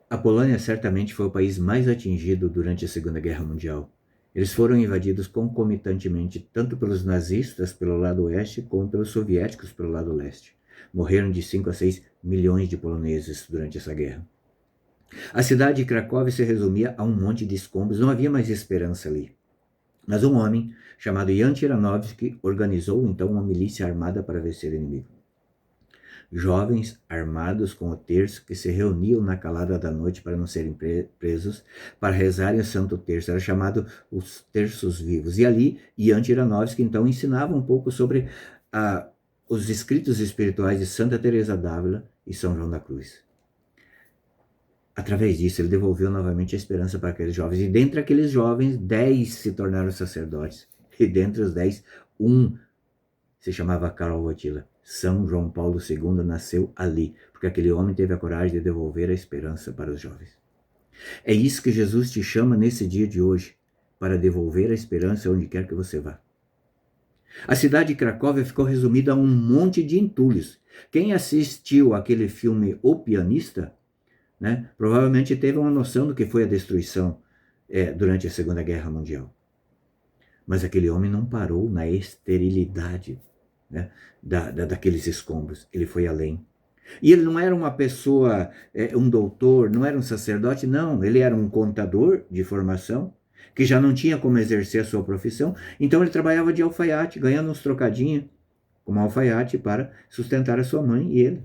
A Polônia certamente foi o país mais atingido durante a Segunda Guerra Mundial. Eles foram invadidos concomitantemente tanto pelos nazistas pelo lado oeste como pelos soviéticos pelo lado leste. Morreram de 5 a 6 milhões de poloneses durante essa guerra. A cidade de Cracóvia se resumia a um monte de escombros, não havia mais esperança ali. Mas um homem chamado Jan Tiranovsky organizou então uma milícia armada para vencer o inimigo. Jovens armados com o terço que se reuniam na calada da noite para não serem presos, para rezarem o Santo Terço. Era chamado os Terços Vivos. E ali, Jan Tiranovsky então ensinava um pouco sobre os escritos espirituais de Santa Teresa d'Ávila e São João da Cruz. Através disso, ele devolveu novamente a esperança para aqueles jovens. E dentre aqueles jovens, 10 se tornaram sacerdotes. E dentre os 10, um se chamava Karol Wojtyla. São João Paulo II nasceu ali, porque aquele homem teve a coragem de devolver a esperança para os jovens. É isso que Jesus te chama nesse dia de hoje, para devolver a esperança onde quer que você vá. A cidade de Cracóvia ficou resumida a um monte de entulhos. Quem assistiu aquele filme O Pianista, né, provavelmente teve uma noção do que foi a destruição durante a Segunda Guerra Mundial. Mas aquele homem não parou na esterilidade, né, daqueles escombros. Ele foi além. E ele não era uma pessoa, um doutor, não era um sacerdote, não. Ele era um contador de formação, que já não tinha como exercer a sua profissão. Então ele trabalhava de alfaiate, ganhando uns trocadinhos como alfaiate para sustentar a sua mãe e ele.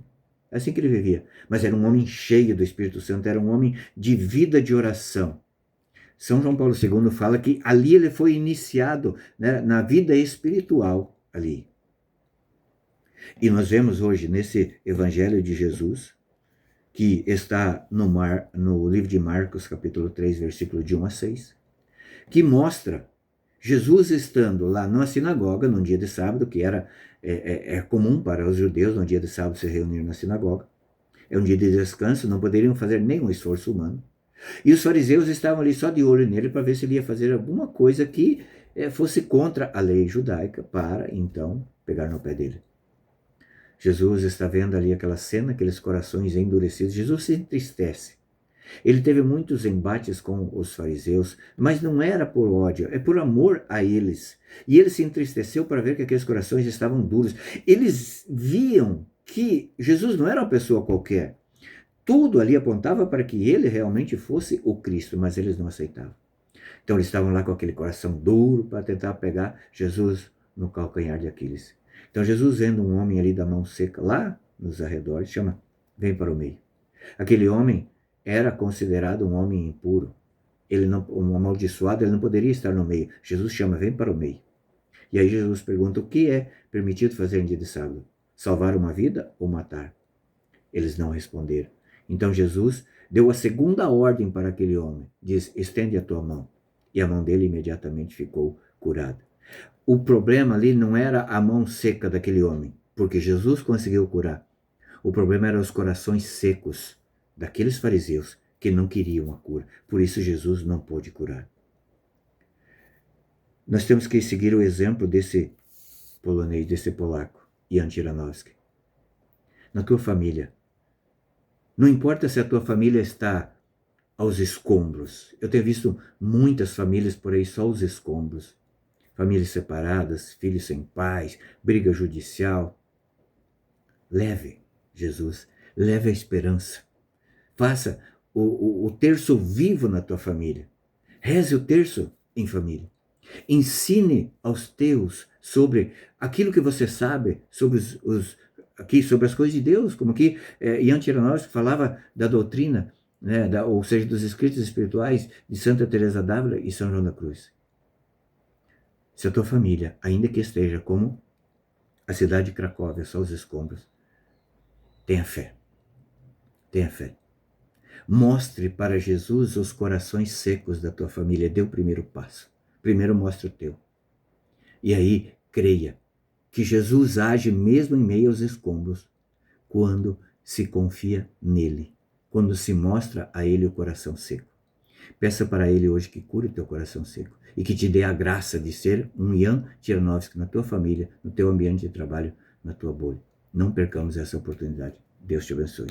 Assim que ele vivia. Mas era um homem cheio do Espírito Santo, era um homem de vida de oração. São João Paulo II fala que ali ele foi iniciado, né, na vida espiritual ali. E nós vemos hoje nesse Evangelho de Jesus, que está no livro de Marcos, capítulo 3, versículo de 1 a 6, que mostra Jesus estando lá numa sinagoga, num dia de sábado, que era comum para os judeus, no dia de sábado, se reunir na sinagoga. É um dia de descanso, não poderiam fazer nenhum esforço humano. E os fariseus estavam ali só de olho nele para ver se ele ia fazer alguma coisa que fosse contra a lei judaica, para então pegar no pé dele. Jesus está vendo ali aquela cena, aqueles corações endurecidos. Jesus se entristece. Ele teve muitos embates com os fariseus, mas não era por ódio, é por amor a eles. E ele se entristeceu para ver que aqueles corações estavam duros. Eles viam que Jesus não era uma pessoa qualquer. Tudo ali apontava para que ele realmente fosse o Cristo, mas eles não aceitavam. Então eles estavam lá com aquele coração duro para tentar pegar Jesus no calcanhar de Aquiles. Então Jesus, vendo um homem ali da mão seca, lá nos arredores, chama, vem para o meio. Aquele homem era considerado um homem impuro. Um amaldiçoado, ele não poderia estar no meio. Jesus chama, vem para o meio. E aí Jesus pergunta, o que é permitido fazer em dia de sábado? Salvar uma vida ou matar? Eles não responderam. Então Jesus deu a segunda ordem para aquele homem. Diz, estende a tua mão. E a mão dele imediatamente ficou curada. O problema ali não era a mão seca daquele homem, porque Jesus conseguiu curar. O problema eram os corações secos daqueles fariseus que não queriam a cura. Por isso Jesus não pôde curar. Nós temos que seguir o exemplo desse polonês, desse polaco, Jan Tiranovsky. Na tua família. Não importa se a tua família está aos escombros. Eu tenho visto muitas famílias por aí só os escombros. Famílias separadas, filhos sem pais, briga judicial. Leve Jesus, leve a esperança. Faça o terço vivo na tua família. Reze o terço em família. Ensine aos teus sobre aquilo que você sabe, sobre sobre as coisas de Deus, como que Jan Tiranovsky falava da doutrina, né, ou seja, dos escritos espirituais de Santa Teresa d'Ávila e São João da Cruz. Se a tua família, ainda que esteja como a cidade de Cracóvia, só os escombros, tenha fé. Tenha fé. Mostre para Jesus os corações secos da tua família. Dê o primeiro passo. Primeiro mostre o teu. E aí, creia que Jesus age mesmo em meio aos escombros, quando se confia nele, quando se mostra a ele o coração seco. Peça para ele hoje que cure o teu coração seco e que te dê a graça de ser um Jan Tiranovsky na tua família, no teu ambiente de trabalho, na tua bolha. Não percamos essa oportunidade. Deus te abençoe.